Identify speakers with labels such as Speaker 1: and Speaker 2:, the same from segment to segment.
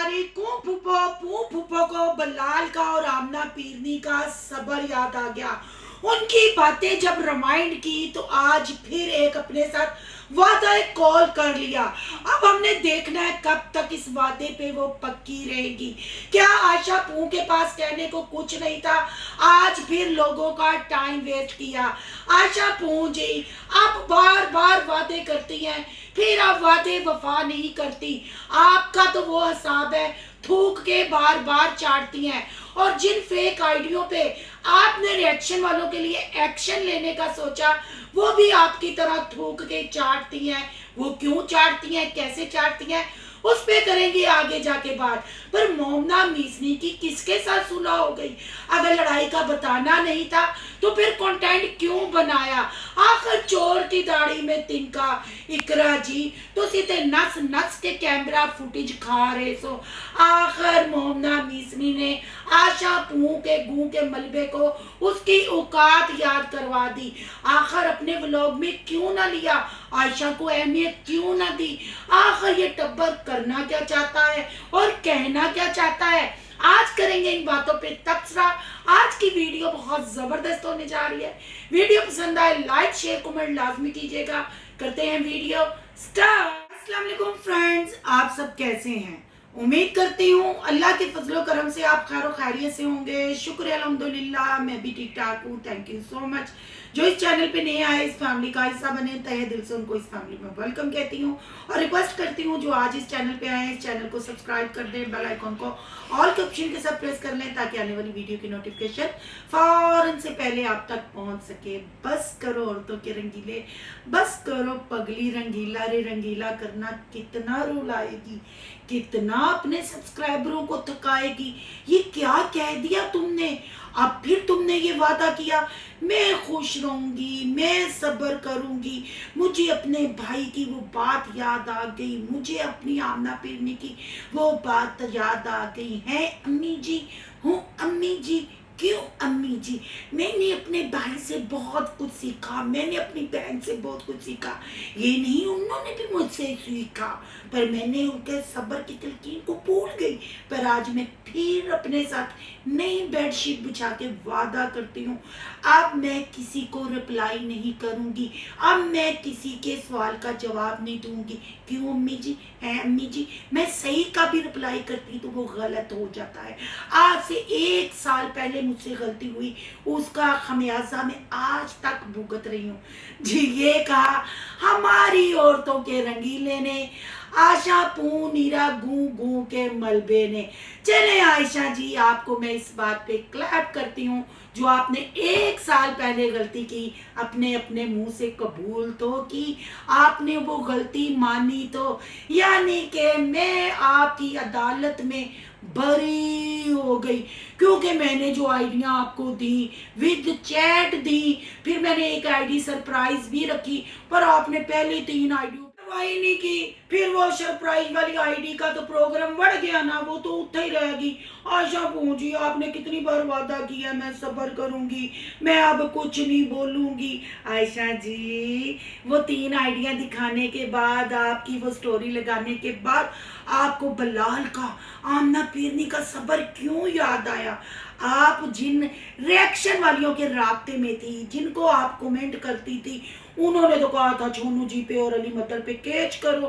Speaker 1: हमारी फूफो को बल्लाल का और आमना पीरनी का सबर याद आ गया। उनकी बातें जब रिमाइंड की तो आज फिर एक अपने साथ वादा कॉल कर लिया। अब हमने देखना है कब तक इस वादे पे वो पक्की रहेगी। क्या आशा पू के पास कहने को कुछ नहीं था, आज फिर लोगों का टाइम वेस्ट किया। आशा पू जी आप बार बार वादे करती हैं, फिर आप वादे वफा नहीं करती। आपका तो वो हिसाब है, थूक के बार बार चाटती हैं। और जिन फेक आइडियो पे आपने रिएक्शन वालों के लिए एक्शन लेने का सोचा, वो भी आपकी तरह थूक के चाटती हैं। वो क्यों चाटती हैं, कैसे चाटती हैं, उस पे करेंगे आगे जाके बात। पर मोमना मीसनी की किसके साथ सुलह हो गई? अगर लड़ाई का बताना नहीं था तो फिर कंटेंट क्यों बनाया? आखिर चोर की दाढ़ी में तिनका। इकरा जी तो सीधे नस नस के कैमरा फुटेज खा रहे सो। आखिर मोमना मीसनी ने आशा पू के गू के मलबे को उसकी औकात याद करवा दी। आखिर अपने व्लॉग में क्यों ना लिया, आयशा को अहमियत क्यों ना दी? आखिर ये टब्बर करना क्या चाहता है और कहना क्या चाहता है? आज करेंगे इन बातों पे तबसरा। आज की वीडियो बहुत जबरदस्त होने जा रही है। वीडियो पसंद आए लाइक शेयर कमेंट लाजमी कीजिएगा। करते हैं वीडियो स्टार्ट। अस्सलाम वालेकुम फ्रेंड्स, आप सब कैसे हैं? उम्मीद करती हूँ अल्लाह के फजलो करम से आप खैर खैरियत से होंगे। शुक्र अल्हम्दुलिल्लाह, मैं भी ठीक ठाक हूँ। Thank you so much. जो इस चैनल पे नए आए, इस फैमिली का हिस्सा बने, तहे दिल से उनको इस फैमिली में वेलकम कहती हूँ। और रिक्वेस्ट करती हूँ जो आज इस चैनल पे आए हैं, इस चैनल को सब्सक्राइब कर दें, बेल आइकॉन को ऑल के ऑप्शन के साथ प्रेस कर लें ताकि आने वाली वीडियो की नोटिफिकेशन फौरन से पहले आप तक पहुँच सके। बस करो औरतों के रंगीले, बस करो पगली रंगीला रे रंगीला करना कितना रुलाएगी, कितना अपने सब्सक्राइबरों को थकाएगी। ये क्या कह दिया तुमने? अब फिर तुमने ये वादा किया मैं खुश रहूंगी, मैं सब्र करूंगी। मुझे अपने भाई की वो बात याद आ गई, मुझे अपनी आमना पीरनी की वो बात याद आ गई है। अम्मी जी हूँ, अम्मी जी क्यों अम्मी जी? मैंने अपने भाई से बहुत कुछ सीखा, मैंने अपनी बहन से बहुत कुछ सीखा। ये नहीं उन्होंने भी मुझसे सीखा, पर मैंने उनके सब्र की तलकीन को भूल गई। पर आज मैं फिर अपने साथ नई बेडशीट बिछा के वादा करती हूँ, अब मैं किसी को रिप्लाई नहीं करूँगी, अब मैं किसी के सवाल का जवाब नहीं दूंगी। क्यों अम्मी जी? है अम्मी जी, मैं सही का भी रिप्लाई करती तो वो गलत हो जाता है। आज से 1 साल पहले मुझसे गलती हुई, उसका खमियाजा मैं आज तक भुगत रही हूँ जी। ये कहा हमारी औरतों के रंगीले ने, आशा पू नीरा गू गू के मलबे ने। चले आयशा जी, आपको मैं इस बात पे क्लैप करती हूँ जो आपने 1 साल पहले गलती की, अपने अपने मुंह से कबूल तो की, आपने वो गलती मानी तो। यानी कि मैं आपकी अदालत में बरी हो गई, क्योंकि मैंने जो आइडिया आपको दी विद चैट दी, फिर मैंने एक आईडी सरप्राइज भी रखी, पर आपने पहले 3 आईडी ही नहीं की। फिर वो सरप्राइज वाली आईडी का तो प्रोग्राम बढ़ गया ना, वो तो उठे ही रहेगी। आशा पहुंची, आपने कितनी बार वादा किया मैं सब्र करूंगी, मैं अब कुछ नहीं बोलूंगी। आयशा जी वो 3 आइडिया दिखाने के बाद, आपकी वो स्टोरी लगाने के बाद आपको बल्लाल का आमना पीरनी का सब्र क्यों याद आया? आप जिन रिएक्शन वालियों के राब्ते में थी, जिनको आप कमेंट करती थी, उन्होंने तो कहा था छोनू जी पे और अली मतल पे केच करो।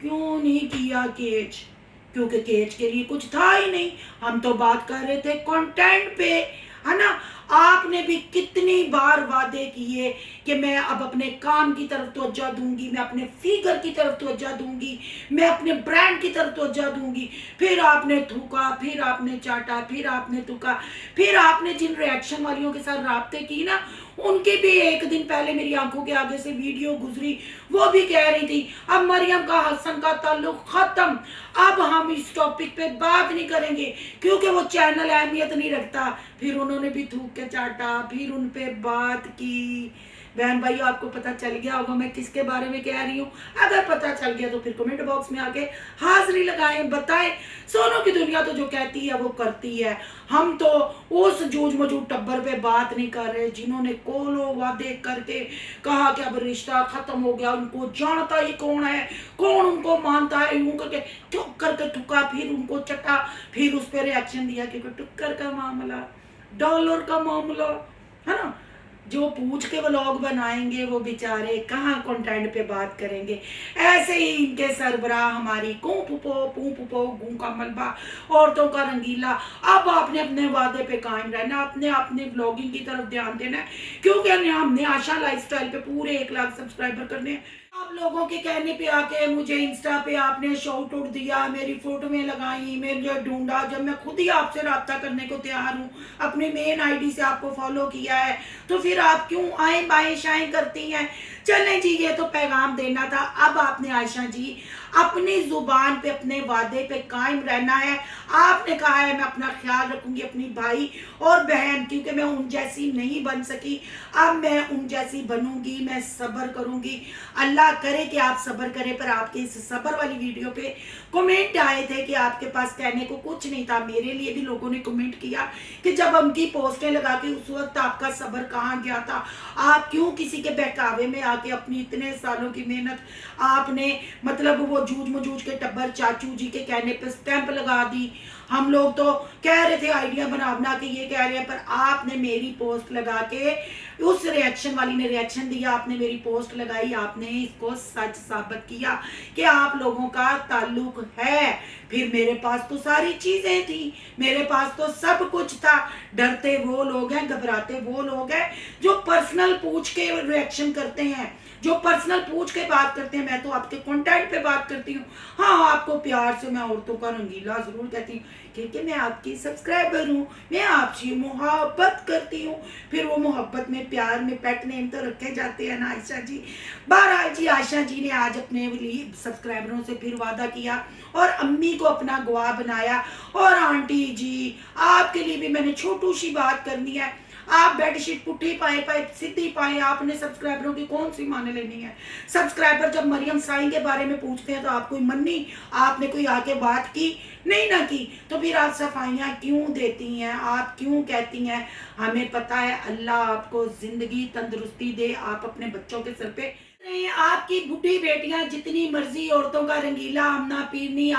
Speaker 1: क्यों नहीं किया केच? क्योंकि केच के लिए कुछ था ही नहीं। हम तो बात कर रहे थे कंटेंट पे, है ना। आपने भी कितनी बार वादे किए कि मैं अब अपने काम की तरफ तवज्जो दूंगी, मैं अपने फिगर की तरफ तवज्जो दूंगी, मैं अपने ब्रांड की तरफ तवज्जो दूंगी। फिर आपने थूका, फिर आपने चाटा, फिर आपने थूका। फिर आपने जिन रिएक्शन वालियों के साथ राब्ते की ना, उनकी भी 1 दिन पहले मेरी आंखों के आगे से वीडियो गुजरी, वो भी कह रही थी अब मरियम का हसन का ताल्लुक खत्म, अब हम इस टॉपिक पे बात नहीं करेंगे क्योंकि वो चैनल अहमियत नहीं रखता। फिर उन्होंने भी थूक के चाटा, फिर उन पे बात की। बहन भाई आपको पता चल गया होगा मैं किसके बारे में कह रही हूँ। अगर पता चल गया तो फिर कमेंट बॉक्स में आके हाजिरी लगाएं, बताएं। सोनों की दुनिया तो जो कहती है वो करती है। हम तो उस जूझ मजूद टब्बर पे बात नहीं कर रहे जिन्होंने कोलो वादे करके कहा कि अब रिश्ता खत्म हो गया, उनको जानता ही कौन है, कौन उनको मानता है, यूं करके ठुक करके ठुका, फिर उनको चटा, फिर उस पर रिएक्शन दिया क्योंकि टुक्कर का मामला, डॉलर का मामला है ना। जो पूछ के व्लॉग बनाएंगे वो बेचारे कहाँ कंटेंट पे बात करेंगे। ऐसे ही इनके सरबराह हमारी कू पुपो गू का मलबा, औरतों का रंगीला। अब आपने अपने वादे पे कायम रहना, अपने अपने ब्लॉगिंग की तरफ ध्यान देना है क्योंकि हमने आशा लाइफस्टाइल पे पूरे 1 लाख सब्सक्राइबर करने हैं। आप लोगों के कहने पे आके मुझे इंस्टा पे आपने शाउट आउट दिया, मेरी फोटो में लगाई, मेरे ढूंढा, जब मैं खुद ही आपसे रब्ता करने को तैयार हूँ, अपने मेन आईडी से आपको फॉलो किया है, तो फिर आप क्यों आए बाएं शाएं करती हैं। चलें जी, ये तो पैगाम देना था। अब आपने आयशा जी अपनी जुबान पे अपने वादे पे कायम रहना है। आपने कहा है मैं अपना ख्याल रखूंगी अपनी भाई और बहन, क्योंकि मैं उन जैसी नहीं बन सकी, अब मैं उन जैसी बनूंगी, मैं सब्र करूंगी। अल्लाह करे कि आप सब्र करें। पर आपके इस सब्र वाली वीडियो पे कमेंट आए थे कि आपके पास कहने को कुछ नहीं था। मेरे लिए भी लोगों ने कमेंट किया कि जब उनकी पोस्टें लगा के उस वक्त आपका सब्र कहाँ गया था, आप क्यों किसी के बहकावे में आके अपनी इतने सालों की मेहनत आपने मतलब वो जूझ मजूझ के टब्बर चाचू जी के कहने पे स्टैंप लगा दी। हम लोग तो कह रहे थे आइडिया बना के ये कह रहे हैं, पर आपने मेरी पोस्ट लगा के, उस रिएक्शन वाली ने रिएक्शन दिया, आपने मेरी पोस्ट लगाई, आपने इसको सच साबित किया कि आप लोगों का ताल्लुक है। फिर मेरे पास तो सारी चीजें थी, मेरे पास तो सब कुछ था। डरते वो लोग हैं, घबराते वो लोग हैं जो पर्सनल पूछ के रिएक्शन करते हैं, जो पर्सनल पूछ के बात करते हैं। मैं तो आपके कंटेंट पे बात करती हूँ। हाँ, आपको प्यार से मैं औरतों का रंगीला जरूर कहती हूँ क्योंकि मैं आपकी सब्सक्राइबर हूँ, मैं आपसे मोहब्बत करती हूँ। फिर वो मोहब्बत में प्यार में पेट नेम तो रखे जाते हैं ना आयशा जी। बहरहाल जी, आयशा जी ने आज अपने लिए सब्सक्राइबरों से फिर वादा किया और अम्मी को अपना गवाह बनाया। और आंटी जी, आपके लिए भी मैंने छोटू सी बात करनी है। आप बेडशीट पुट्ठी पाए पाए सीधी पाए, आपने सब्सक्राइबरों की कौन सी माने लेनी है। सब्सक्राइबर जब मरियम साई के बारे में पूछते हैं तो आप कोई मन्नी, आपने कोई आके बात की नहीं ना की, तो फिर आप सफाइयाँ क्यों देती हैं, आप क्यों कहती हैं। हमें पता है अल्लाह आपको जिंदगी तंदुरुस्ती दे, आप अपने बच्चों के सर पे आपकी बुढ़ी बेटियां जितनी मर्जी औरतों का रंगीला आमना पीरनी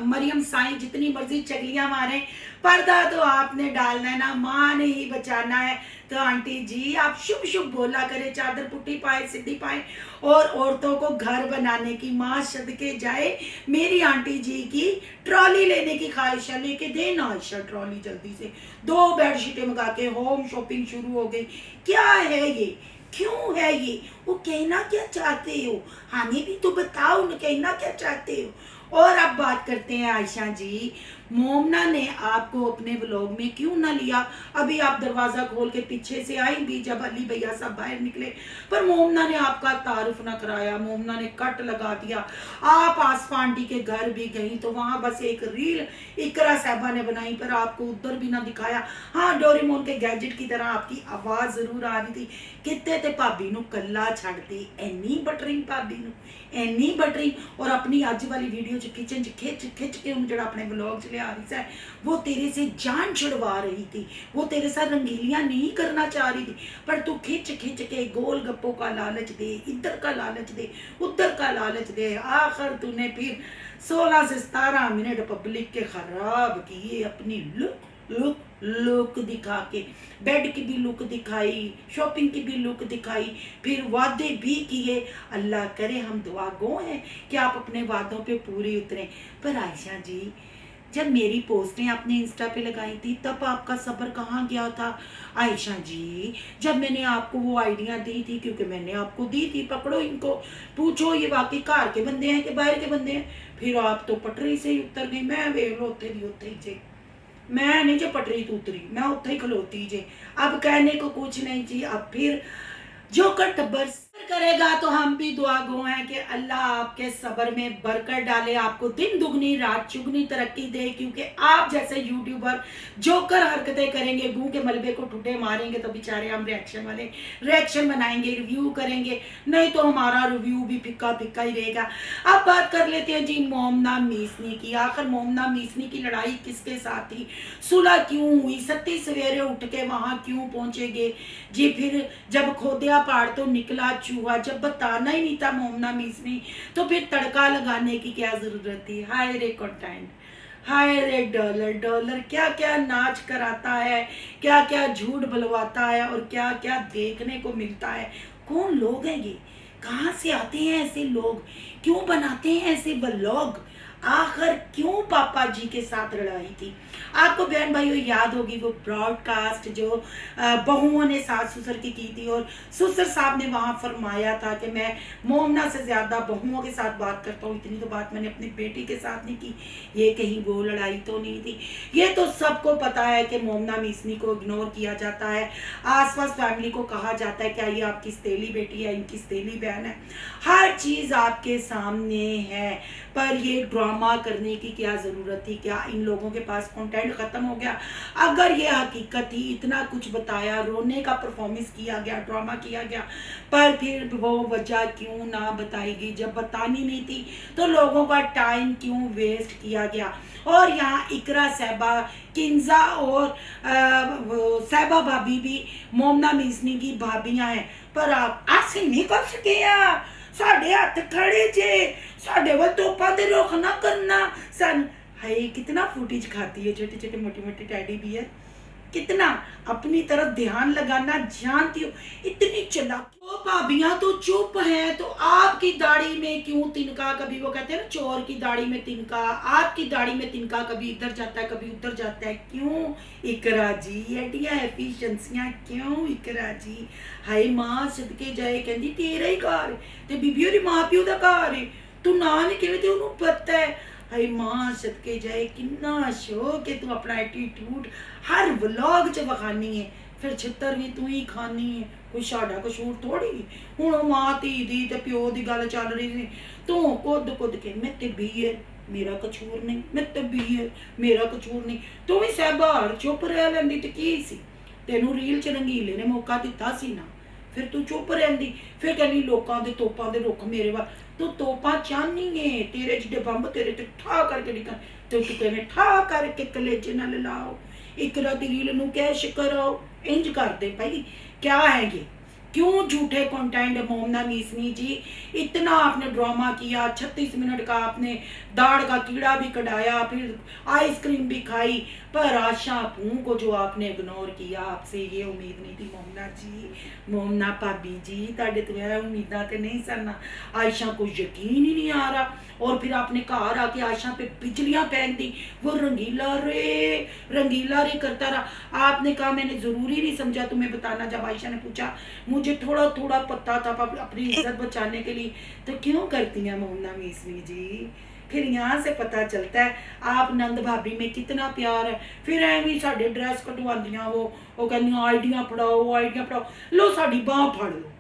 Speaker 1: मरियम साई जितनी मर्जी चगलियां मारे, पर्दा तो आपने डालना है ना, माँ ने ही बचाना है। तो आंटी जी आप शुभ शुभ बोला करे, चादर पुट्टी पाए सीधी पाए और औरतों को घर बनाने की माँ सदके जाए। मेरी आंटी जी की ट्रॉली लेने की ख्वाहिश है, लेके देना आयशा ट्रॉली जल्दी से। 2 बेडशीटें मंगा के होम शॉपिंग शुरू हो गई। क्या है ये, क्यों है ये, वो कहना क्या चाहते हो, हमें भी तो बताओ ना, कहना क्या चाहते हो। और अब बात करते हैं आयशा जी, मोमना ने आपको अपने व्लॉग में क्यों ना लिया। अभी आप दरवाजा खोल के पीछे से आई भी जब अली भैया साहब बाहर निकले, पर मोमना ने आपका तारुफ ना कराया, मोमना ने कट लगा दिया। आप आसफा आंटी के घर भी गई तो वहां बस एक रील इकरा साहबा ने बनाई, पर आपको उधर भी ना दिखाया। हाँ, डोरेमोन के गैजेट की तरह आपकी आवाज जरूर आ रही थी। कितने ते भाभी नू कल्ला छड्डदी, एनी बटरिंग भाभी नू, एनी बटरिंग। और अपनी अज वाली वीडियो किचन खिच खिच के उन जरा अपने व्लॉग च लिया रही है, वो तेरे से जान छुड़वा रही थी, वो तेरे साथ रंगीलियां नहीं करना चाह रही थी, पर तू खिच खिच के गोलगप्पों का लालच दे, इधर का लालच दे, उधर का लालच दे, आखिर तूने फिर 16 से 17 मिनट पब्लिक के खराब किए अपनी लुक दिखा के। बेड की भी लुक दिखाई, शॉपिंग की भी लुक दिखाई, फिर वादे भी किए। अल्लाह करे हम दुआ गो हैं कि आप अपने वादों पे पूरी उतरें। पर आयशा जी, जब मेरी पोस्टें आपने इंस्टा पे लगाई थी तब आपका सब्र कहाँ गया था। आयशा जी, जब मैंने आपको वो आइडिया दी थी, क्योंकि मैंने आपको दी थी, पकड़ो इनको, पूछो ये वाकई घर के बंदे हैं कि बाहर के बंदे हैं, फिर आप तो पटरी से ही उतर गई। मैं वेख लो उत्थे दी उत्थे ही जे, मैं नहीं जो पटरी तो उतरी, मैं उत्थे ही खलोती जे। अब कहने को कुछ नहीं जी। अब फिर जो कर टब्बर कर करेगा तो हम भी दुआ गो हैं कि अल्लाह आपके सब्र में बरकत डाले, आपको दिन दुगनी रात चुगनी तरक्की दे, क्योंकि आप जैसे यूट्यूबर जोकर हरकतें करेंगे, गू के मलबे को ठुटे मारेंगे तो बेचारे हम रिएक्शन वाले रिएक्शन बनाएंगे, रिव्यू करेंगे, नहीं तो हमारा रिव्यू भी फिक्का फिक्का ही रहेगा। अब बात कर लेते हैं जी मोमना मीसनी की। आखिर मोमना मीसनी की लड़ाई किसके साथ थी, सुलह क्यों हुई, सत्ती सवेरे उठ के वहां क्यों पहुंचेगे जी। फिर जब खोदिया पहाड़ तो निकला चूहा, जब बताना ही नहीं था मोमना मीसनी तो फिर तड़का लगाने की क्या जरूरत थी। हाय रे कंटेंट, हाय रे डॉलर, डॉलर क्या क्या नाच कराता है, क्या क्या झूठ बुलवाता है और क्या क्या देखने को मिलता है। कौन लोग हैं ये, कहाँ से आते हैं ऐसे लोग, क्यों बनाते हैं ऐसे ब्लॉग, आखिर क्यों पापा जी के साथ लड़ाई थी। आपको बहन भाइयों याद होगी वो ब्रॉडकास्ट जो बहुओं ने सास ससुर की थी और ससुर साहब ने वहां फरमाया था कि मैं मोमना से ज्यादा बहुओं के साथ बात करता हूँ, इतनी तो बात मैंने अपनी बेटी के साथ नहीं की। ये कहीं वो लड़ाई तो नहीं थी। ये तो सबको पता है कि मोमना मीसनी को इग्नोर किया जाता है, आस पास फैमिली को कहा जाता है क्या ये आपकी सतीली बेटी है, इनकी सतीली बहन है, हर चीज आपके सामने है, पर ये ड्रामा करने की क्या जरूरत थी। क्या इन लोगों के पास कंटेंट खत्म हो गया। अगर ये हकीकत थी, इतना कुछ बताया, रोने का परफॉर्मेंस किया गया, ड्रामा किया गया, पर फिर वो वजह क्यों ना बताएगी। जब बतानी नहीं थी तो लोगों का टाइम क्यों वेस्ट किया गया। और यहाँ इकरा साहबा, किंजा और साहबा भाभी भी मोमना मीसनी की भाभियां हैं, पर आप ऐसे नहीं कर सके यार, साढ़े हाथ खड़े जे, साढ़े वो तोपा दे रोक ना करना सन। हाय कितना फुटेज खाती है छोटे छोटे मोटे मोटे टैडी बियर, कितना अपनी तरफ ध्यान लगाना जानती हो, इतनी चालाक। तो भाभियां तो चुप हैं, तो आपकी दाढ़ी में क्यों तिनका, कभी वो कहते हैं ना चोर की दाढ़ी में तिनका, आपकी दाढ़ी में तिनका कभी इधर जाता है कभी उधर जाता है, क्यों इकरा जी एडिया एफिशिएंसियां क्यों इकरा जी। हाय मां सदके जाए कहंदी तेरा ही घर ते बीबी ओरी मां प्यो दा घर है, तू ना नहीं कहवे ते ओनू पता है। हाय मां सदके जाए किन्ना शौक है तू अपना एटीट्यूड हर व्लॉग च विखानी है, फिर छित्तर भी तू ही खानी है, कोई साडा कसूर थोड़ी। हुण मां धी दी ते प्यो दी गल चल रही सी, तू कुद कुद के मैं ते बीर मेरा कसूर नहीं, मैं ते बीर मेरा कसूर नहीं, तू भी सहबार चुप रह लैंदी ते की सी, तेनू रील च रंगीले ने मौका दिता सी ना, फिर तू चुप रही। फिर कहनी लोगों के तोपां दे रुख मेरे वाल, तू तोपा चाहनी है, तेरे जिडे बंब तेरे ते ठा करके निकल, तो तू कहने ठा करके कलेजे नाल लाओ, इकरा दी रील नू कैश करो, इंज कर दे भाई। क्या है ये, क्यों झूठे कंटेंट। मोमना मीसनी जी इतना आपने ड्रामा किया, 36 मिनट का आपने दाढ़ का कीड़ा भी कढ़ाया, फिर आइसक्रीम भी खाई, पर आशा अपू को जो आपने इग्नोर किया, आपसे ये उम्मीद नहीं थी मोमना जी, मोमना भाभी जी ताड़े तो यह उम्मीदा तो नहीं सन। आयशा को यकीन ही नहीं आ रहा, और फिर आपने घर आके आयशा पे बिजलियां फेंक दी, वो रंगीला रे करता रहा। आपने कहा मैंने जरूरी नहीं समझा तुम्हें बताना, जब आयशा ने पूछा मुझे थोड़ा थोड़ा पता था अपनी इज्जत बचाने के लिए, तो क्यों करती हैं मोमना मीसनी जी। फिर यहाँ से पता चलता है आप नंद भाभी में कितना प्यार है। फिर एवं साढ़े ड्रैस कटवादियां वो कहदियां आइडिया पढ़ाओ, लो साड़ी बांह फड़ लो,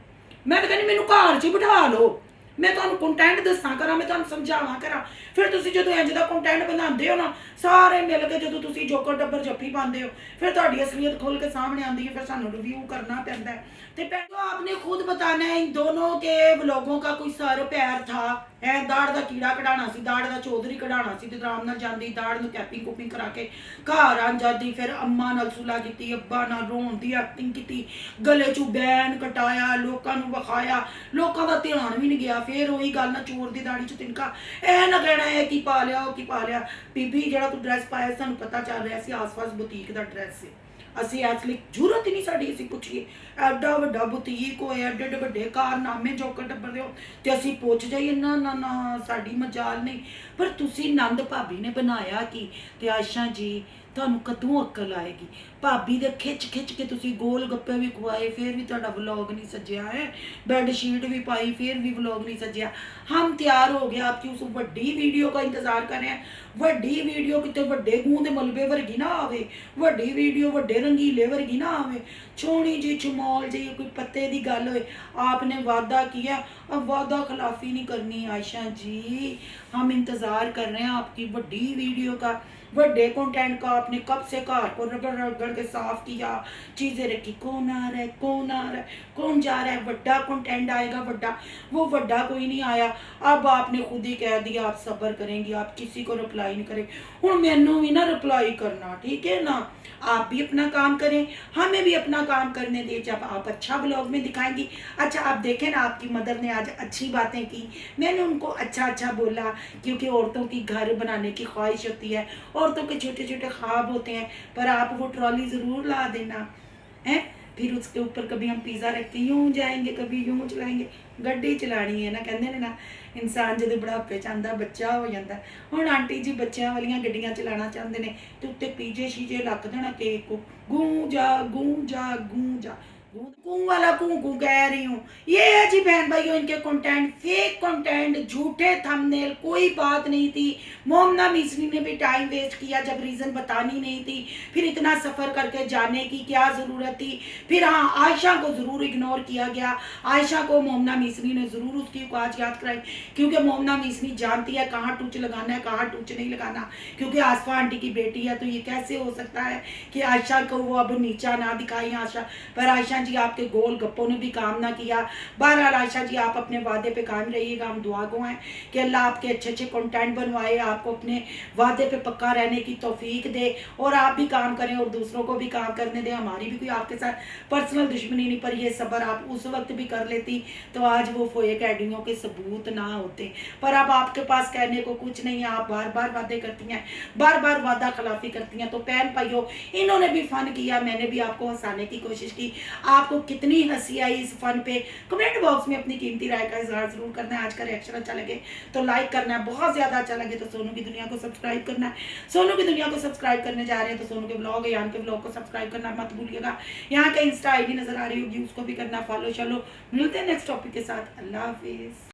Speaker 1: मैं तो कहनी मैनू घर च बिठा लो, मैं तुहानू कंटेंट दसा करा, मैं तुहानू समझावा करा। फिर तुसीं जदों इंज दा कंटेंट बनाते हो ना, सारे मिल के जदों तुसीं जोकर टब्बर जप्फी पाते हो, फिर तुहाडी असलियत खोल के सामने आती है, फिर सानू रिव्यू करना पैंदा है। तो आपने खुद बताना है इन दोनों के व्लॉगों का कोई सर पैर था। है दाढ़ का कीड़ा कढ़ाना सी, दाढ़ का चौधरी कढ़ाना सी, ते आराम नाल जांदी दाढ़ नूं कैपिंग कुपिंग करा के घर आ जाती, फिर अम्मा नाल सुलह कीती, अब्बा नाल रोण दी एक्टिंग कीती, गले चों बैन कटाया, लोकां नूं विखाया, लोकां दा ध्यान भी नहीं गया। फिर वही गल ना चोर दी दाढ़ी च तिनका, ऐ ना कहना है कि पा लिया वो की पा लिया। बीबी जिहड़ा तू ड्रैस पाया सानूं पता चल रहा सी आस पास बुटीक दा ड्रैस है, असी एक्चुअली जरूरत ही नहीं साड़ी असी पुछिए, एडा वड्डा बुटीक हो, एडे एडे वड्डे कारनामे जोकर टब्बर दे हो ते असी पुछ जाइए ना ना ना साड़ी मजाल नहीं। पर तुसी नंद भाभी ने बनाया कि ते आयशा जी ਤੁਹਾਨੂੰ ਕਦੋਂ ਅਕਲ ਆਏਗੀ। ਭਾਬੀ ਦੇ ਖਿੱਚ ਖਿੱਚ ਕੇ ਤੁਸੀਂ ਗੋਲ ਗੱਪੇ ਵੀ ਖਵਾਏ, ਫਿਰ ਵੀ ਤੁਹਾਡਾ ਵਲੌਗ नहीं सजिया है। बेड शीट भी पाई, फिर भी व्लॉग नहीं सजिया। हम तैयार हो गया आपकी उस वड्डी वीडियो का इंतजार कर रहे हैं। वड्डी वीडियो कितने वड्डे गूं दे मलबे वर्गी ना आवे, वड्डी वीडियो वड्डे रंगीले वर्गी ना आवे, छोनी जी छमौल जी कोई पत्ते की गल होए। आपने वादा किया, अब वादा खिलाफी नहीं करनी आयशा जी। हम इंतजार कर रहे हैं आपकी वड्डी वीडियो का, बड़े कंटेंट का। आपने कब से घर को रगड़ रगड़ के साफ किया, चीजें रखी, कौन आ रहा है, कौन आ रहा है, कौन जा रहा है, बड़ा कंटेंट आएगा बड़ा। वो बड़ा कोई नहीं आया। अब आपने खुद ही कह दिया आप सब्र करेंगी, आप किसी को रिप्लाई नहीं करें। हूँ मैनू भी ना रिप्लाई करना, ठीक है ना। आप भी अपना काम करें, हमें भी अपना काम करने दें। जब आप अच्छा ब्लॉग में दिखाएंगी। अच्छा आप देखें ना, आपकी मदर ने आज अच्छी बातें की, मैंने उनको अच्छा अच्छा बोला, क्योंकि औरतों की घर बनाने की ख्वाहिश होती है, औरतों के छोटे छोटे ख्वाब होते हैं। पर आप वो ट्रॉली ज़रूर ला देना है। फिर उसके ऊपर कभी हम पिज़्ज़ा रख के यूं जाएंगे, कभी यूं चलाएंगे। गड्डी चलानी है ना, कहते हैं ना इंसान जो बुढ़ापे च आंदा बच्चा हो जाता है। हुण आंटी जी बच्चों वालियां गड्डियां चलाना चाहते हैं, तो उत्ते पीजे शीजे लग देना केक को, गूं जा गूं जा गूं जा। कूं वाला कूं कूं कह रही हूँ। ये है जी बहन भाइयों इनके कंटेंट, फेक कंटेंट, झूठे थंबनेल, कोई बात नहीं थी। मोमना मिसरी ने भी टाइम वेस्ट किया जब रीज़न बतानी नहीं थी। फिर इतना सफ़र करके जाने की क्या ज़रूरत थी। फिर हाँ, आयशा को ज़रूर इग्नोर किया गया। आयशा को मोमना मिसरी ने ज़रूर उसकी औकात याद कराई, क्योंकि मोमना मिसरी जानती है कहाँ टूच लगाना है, कहाँ टूच नहीं लगाना। क्योंकि आसफा आंटी की बेटी है, तो ये कैसे हो सकता है कि आयशा को वो अब नीचा ना दिखाई आशा। पर आयशा जी आपके गोल गप्पों ने भी काम ना किया। बहरहाल आयशा जी आप अपने वादे पे कायम रहिएगा। हम दुआ गो हैं कि अल्लाह आपके अच्छे अच्छे कंटेंट बनवाए, आपको अपने वादे पे पक्का रहने की तौफीक दे, और आप भी काम करें और दूसरों को भी काम करने दें। हमारी भी कोई आपके साथ पर्सनल दुश्मनी नहीं, पर ये सब्र आप उस वक्त भी कर लेती तो आज वो फेक आइडियों के सबूत ना होते। पर अब आपके पास कहने को कुछ नहीं है। आप बार बार वादे करती हैं, बार बार वादा खिलाफी करती हैं। तो बहन भाइयों, इन्होंने भी फन किया, मैंने भी आपको हंसाने की कोशिश की। आपको कितनी हंसी आई इस फन पे, कमेंट बॉक्स में अपनी कीमती राय का इजहार जरूर करना है। आज का रिएक्शन अच्छा लगे तो लाइक करना है, बहुत ज्यादा अच्छा लगे तो सोनू की दुनिया को सब्सक्राइब करना है। सोनू की दुनिया को सब्सक्राइब करने जा रहे हैं तो सोनू के ब्लॉग यान के ब्लॉग को सब्सक्राइब करना मत भूलिएगा। यहाँ का इंस्टा आईडी नजर आ रही होगी, उसको भी करना फॉलो। चलो मिलते हैं नेक्स्ट टॉपिक के साथ। अल्लाह हाफिज।